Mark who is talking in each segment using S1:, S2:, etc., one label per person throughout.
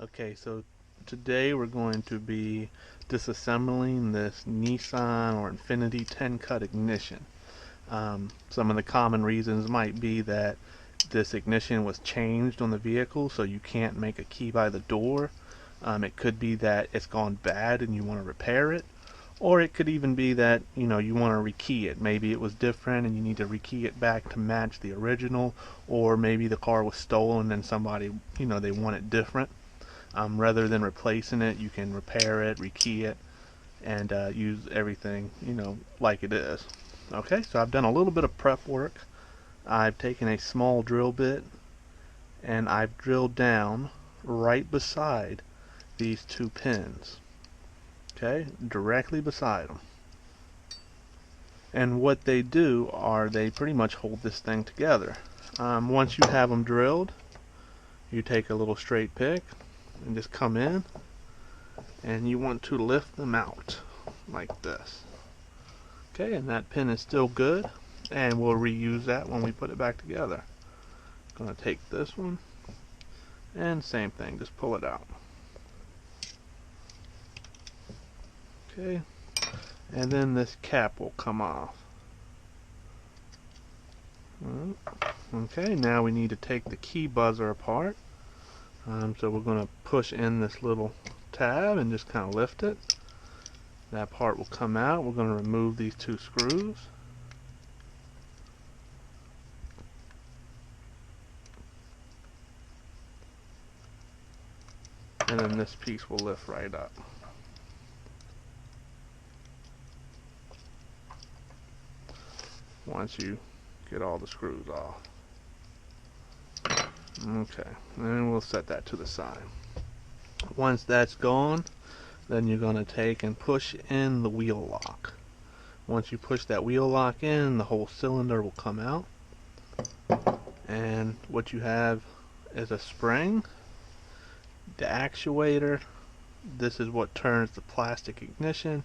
S1: Okay, so today we're going to be disassembling this Nissan or INFINITI 10 cut ignition. Some of the common reasons might be that this ignition was changed on the vehicle, so you can't make a key by the door. It could be that it's gone bad and you want to repair it, or it could even be that you want to rekey it. Maybe it was different and you need to rekey it back to match the original, or maybe the car was stolen and somebody they want it different. Rather than replacing it, you can repair it, rekey it, and use everything like it is. Okay, so I've done a little bit of prep work. I've taken a small drill bit and I've drilled down right beside these two pins. Okay, directly beside them. And what they do are they pretty much hold this thing together. Once you have them drilled, you take a little straight pick and just come in, and you want to lift them out like this. Okay, and that pin is still good, and we'll reuse that when we put it back together. I'm going to take this one, and same thing, just pull it out. Okay, and then this cap will come off. Okay, now we need to take the key buzzer apart. So we're going to push in this little tab and just kind of lift it. That part will come out. We're going to remove these two screws. And then this piece will lift right up. Once you get all the screws off. Okay, and we'll set that to the side. Once that's gone, then you're going to take and push in the wheel lock. Once you push that wheel lock in, the whole cylinder will come out. And what you have is a spring, the actuator, this is what turns the plastic ignition,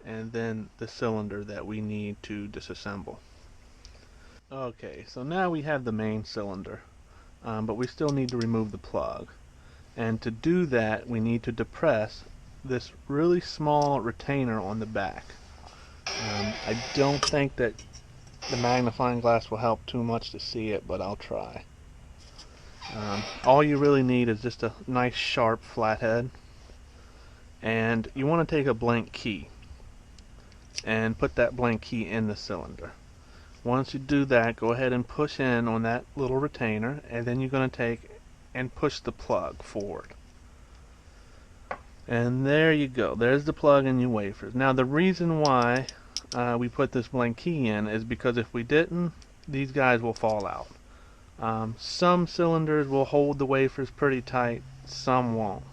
S1: and then the cylinder that we need to disassemble. Okay, so now we have the main cylinder. But we still need to remove the plug, and to do that we need to depress this really small retainer on the back. I don't think that the magnifying glass will help too much to see it, but I'll try. All you really need is just a nice sharp flathead, and you want to take a blank key and put that blank key in the cylinder. Once you do that, go ahead and push in on that little retainer, and then you're going to take and push the plug forward. And there you go. There's the plug in your wafers. Now the reason why we put this blank key in is because if we didn't, these guys will fall out. Some cylinders will hold the wafers pretty tight, some won't.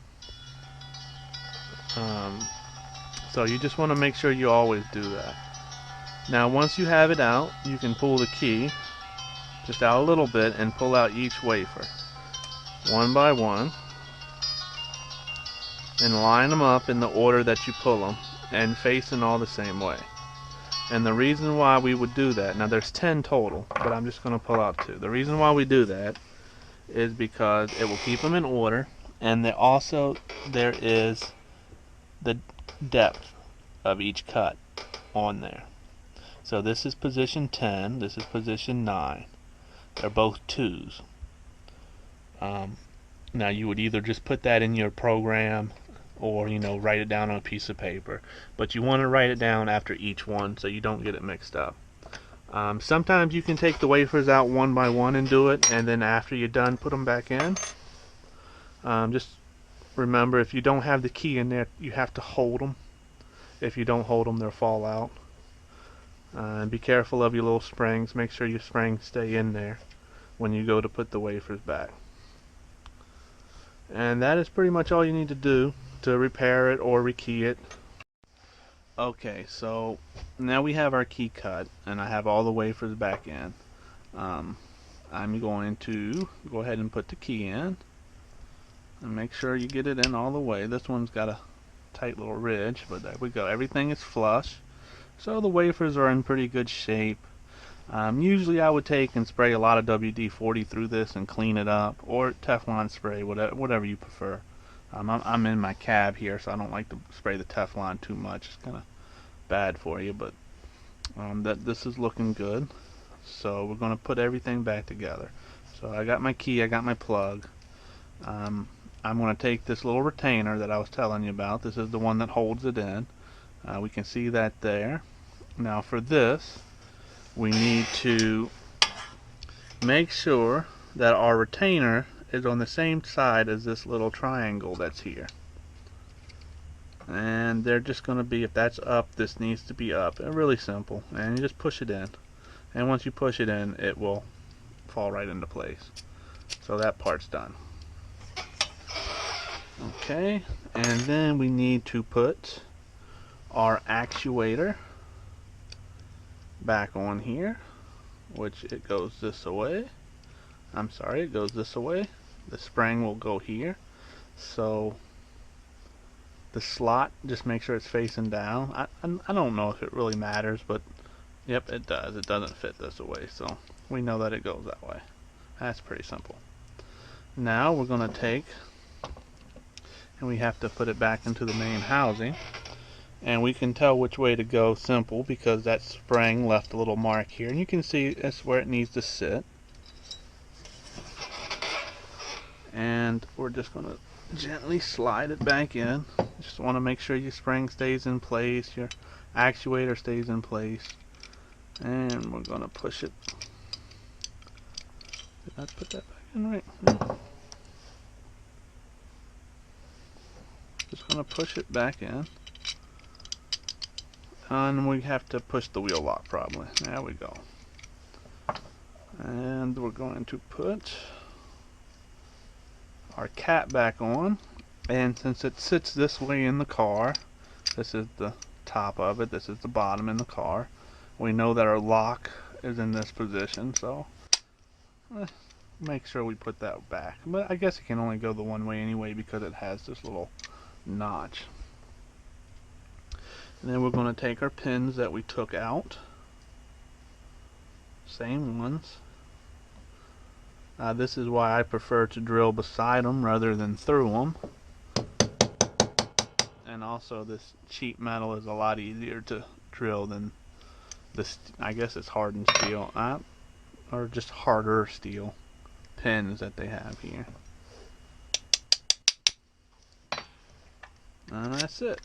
S1: So you just want to make sure you always do that. Now once you have it out, you can pull the key just out a little bit and pull out each wafer one by one and line them up in the order that you pull them and facing all the same way. And the reason why we would do that, now there's 10 total, but I'm just going to pull out 2. The reason why we do that is because it will keep them in order, and there is the depth of each cut on there. So this is position 10, this is position 9. They're both 2s. Now you would either just put that in your program or write it down on a piece of paper, but you want to write it down after each one so you don't get it mixed up. Sometimes you can take the wafers out one by one and do it, and then after you're done put them back in. Just remember, if you don't have the key in there, you have to hold them. If you don't hold them, they'll fall out. And be careful of your little springs. Make sure your springs stay in there when you go to put the wafers back. And that is pretty much all you need to do to repair it or rekey it. Okay, so now we have our key cut and I have all the wafers back in. I'm going to go ahead and put the key in and make sure you get it in all the way. This one's got a tight little ridge, but there we go. Everything is flush. So the wafers are in pretty good shape. Usually I would take and spray a lot of WD-40 through this and clean it up, or Teflon spray, whatever you prefer. I'm in my cab here, so I don't like to spray the Teflon too much. It's kind of bad for you, but this is looking good. So we're going to put everything back together. So I got my key, I got my plug. I'm going to take this little retainer that I was telling you about. This is the one that holds it in. We can see that there. Now for this, we need to make sure that our retainer is on the same side as this little triangle that's here. And they're just going to be, if that's up, this needs to be up. Really simple. And you just push it in. And once you push it in, it will fall right into place. So that part's done. Okay, and then we need to put our actuator back on here, which it goes this way. I'm sorry, it goes this way. The spring will go here. So the slot, just make sure it's facing down. I don't know if it really matters, but yep, it does. It doesn't fit this way, so we know that it goes that way. That's pretty simple. Now we're going to take, and we have to put it back into the main housing. And we can tell which way to go simple because that spring left a little mark here. And you can see that's where it needs to sit. And we're just going to gently slide it back in. Just want to make sure your spring stays in place, your actuator stays in place. And we're going to push it. Did I put that back in right? No. Just going to push it back in. And we have to push the wheel lock probably. There we go. And we're going to put our cap back on. And since it sits this way in the car, this is the top of it, this is the bottom in the car. We know that our lock is in this position, so make sure we put that back. But I guess it can only go the one way anyway because it has this little notch. And then we're going to take our pins that we took out, same ones. This is why I prefer to drill beside them rather than through them. And also this cheap metal is a lot easier to drill than this, I guess it's hardened steel, or just harder steel pins that they have here. And that's it.